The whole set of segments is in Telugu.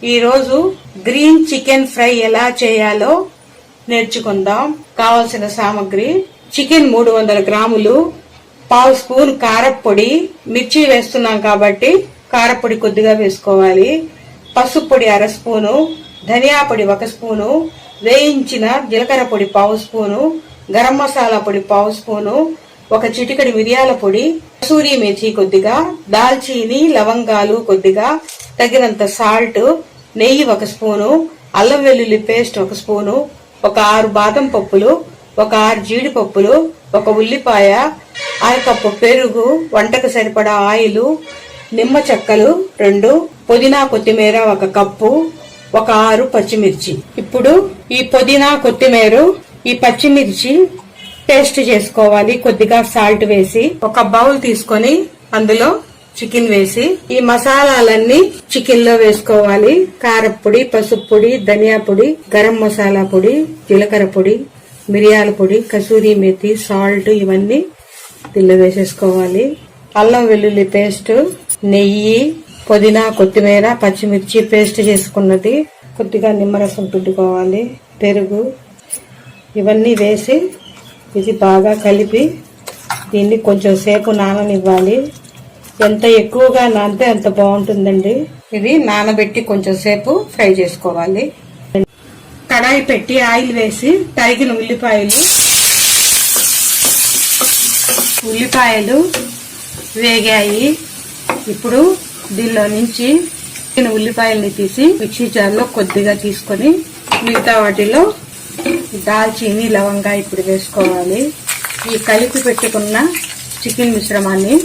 ఈరోజు గ్రీన్ చికెన్ ఫ్రై ఎలా చేయాలో నేర్చుకుందాం. కావలసిన సామగ్రి: చికెన్ 300 గ్రాములు, పావు స్పూన్ కారపొడి, మిర్చి వేస్తున్నాం కాబట్టి కారపొడి కొద్దిగా వేసుకోవాలి, పసుపు పొడి 1/2 స్పూను, ధనియా పొడి 1 స్పూను, వేయించిన జీలకర్ర పొడి పావు స్పూను, గరం మసాలా పొడి పావు స్పూను, ఒక చిటికెడు మిరియాల పొడి, కసూరి మేథి కొద్దిగా, దాల్చీని లవంగాలు కొద్దిగా, తగినంత సాల్ట్, నెయ్యి 1 స్పూను, అల్లం వెల్లుల్లి పేస్ట్ 1 స్పూను, ఒక 6 బాదం పప్పులు, ఒక 6 జీడిపప్పులు, ఒక ఉల్లిపాయ, 1/2 కప్పు పెరుగు, వంటకు సరిపడా ఆయిల్, నిమ్మ చెక్కలు 2, పుదీనా కొత్తిమీర 1 కప్పు, ఒక 6 పచ్చిమిర్చి. ఇప్పుడు ఈ పుదీనా కొత్తిమీర, ఈ పచ్చిమిర్చి పేస్ట్ చేసుకోవాలి. కొద్దిగా సాల్ట్ వేసి ఒక బౌల్ తీసుకొని అందులో చికెన్ వేసి ఈ మసాలాలన్నీ చికెన్ లో వేసుకోవాలి. కారపొడి, పసుపు పొడి, ధనియా పొడి, గరం మసాలా పొడి, జీలకర్ర పొడి, మిరియాల పొడి, కసూరి మేథి, సాల్ట్ ఇవన్నీ దీనిలో వేసేసుకోవాలి. అల్లం వెల్లుల్లి పేస్ట్, నెయ్యి, పుదీనా కొత్తిమీర, పచ్చిమిర్చి పేస్ట్ చేసుకున్నది, కొద్దిగా నిమ్మరసం పిండుకోవాలి, పెరుగు ఇవన్నీ వేసి ఇది బాగా కలిపి దీన్ని కొంచెం సేపు నాననివ్వాలి. ఎంత ఎక్కువగా నానితే అంత బాగుంటుందండి. ఇది నానబెట్టి కొంచెం సేపు ఫ్రై చేసుకోవాలి. కడాయి పెట్టి ఆయిల్ వేసి తరిగిన ఉల్లిపాయలు వేగాయి. ఇప్పుడు దీనిలో నుంచి ఉల్లిపాయల్ని తీసి మిక్సీ జార్లో కొద్దిగా తీసుకొని మిగతా వాటిలో దాల్చీని లవంగా ఇప్పుడు వేసుకోవాలి. ఈ కలిపి పెట్టుకున్న చికెన్ మిశ్రమాన్ని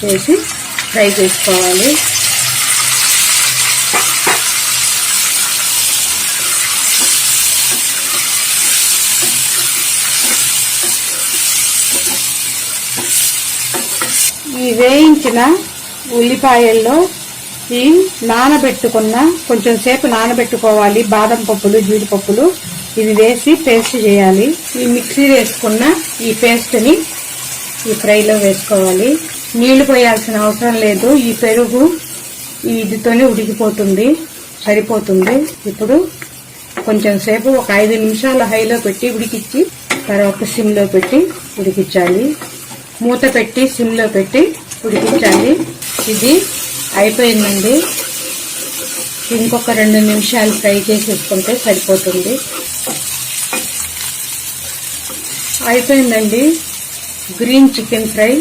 వేసి ఫ్రై చేసుకోవాలి. ఈ వేయించిన ఉల్లిపాయల్లో ఈ నానబెట్టుకున్న కొంచెం సేపు నానబెట్టుకోవాలి బాదం పప్పులు, జీడిపప్పులు ఇవి వేసి పేస్ట్ చేయాలి. ఈ మిక్సీ వేసుకున్న ఈ పేస్ట్ ని ఈ ఫ్రైలో వేసుకోవాలి. నీళ్లు పోయాల్సిన అవసరం లేదు. ఈ పెరుగు ఇదితోనే ఉడికిపోతుంది, సరిపోతుంది. ఇప్పుడు కొంచెం సేపు ఒక 5 నిమిషాలు హైలో పెట్టి ఉడికించి తర్వాత సిమ్ లో పెట్టి ఉడికించాలి. మూత పెట్టి సిమ్ లో పెట్టి ఉడికించాలి. ఇది అయిపోయిందండి. ఇంకొక 2 నిమిషాలు ఫ్రై చేసేసుకుంటే సరిపోతుంది. అయిపోయిందండి గ్రీన్ చికెన్ ఫ్రై.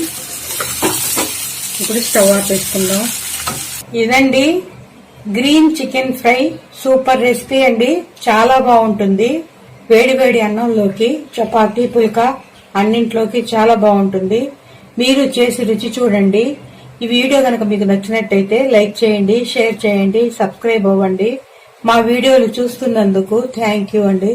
ఇప్పుడు స్టవ్ ఆపేసుకుందాం. ఇదండి green chicken fry. Super recipe అండి, చాలా బాగుంటుంది. వేడి వేడి అన్నంలోకి, చపాతీ, పుల్కా అన్నింట్లోకి చాలా బాగుంటుంది. మీరు చేసి రుచి చూడండి. ఈ వీడియో కనుక మీకు నచ్చినట్టయితే లైక్ చేయండి, షేర్ చేయండి, సబ్స్క్రైబ్ అవ్వండి. మా వీడియోలు చూస్తున్నందుకు థ్యాంక్ యూ అండి.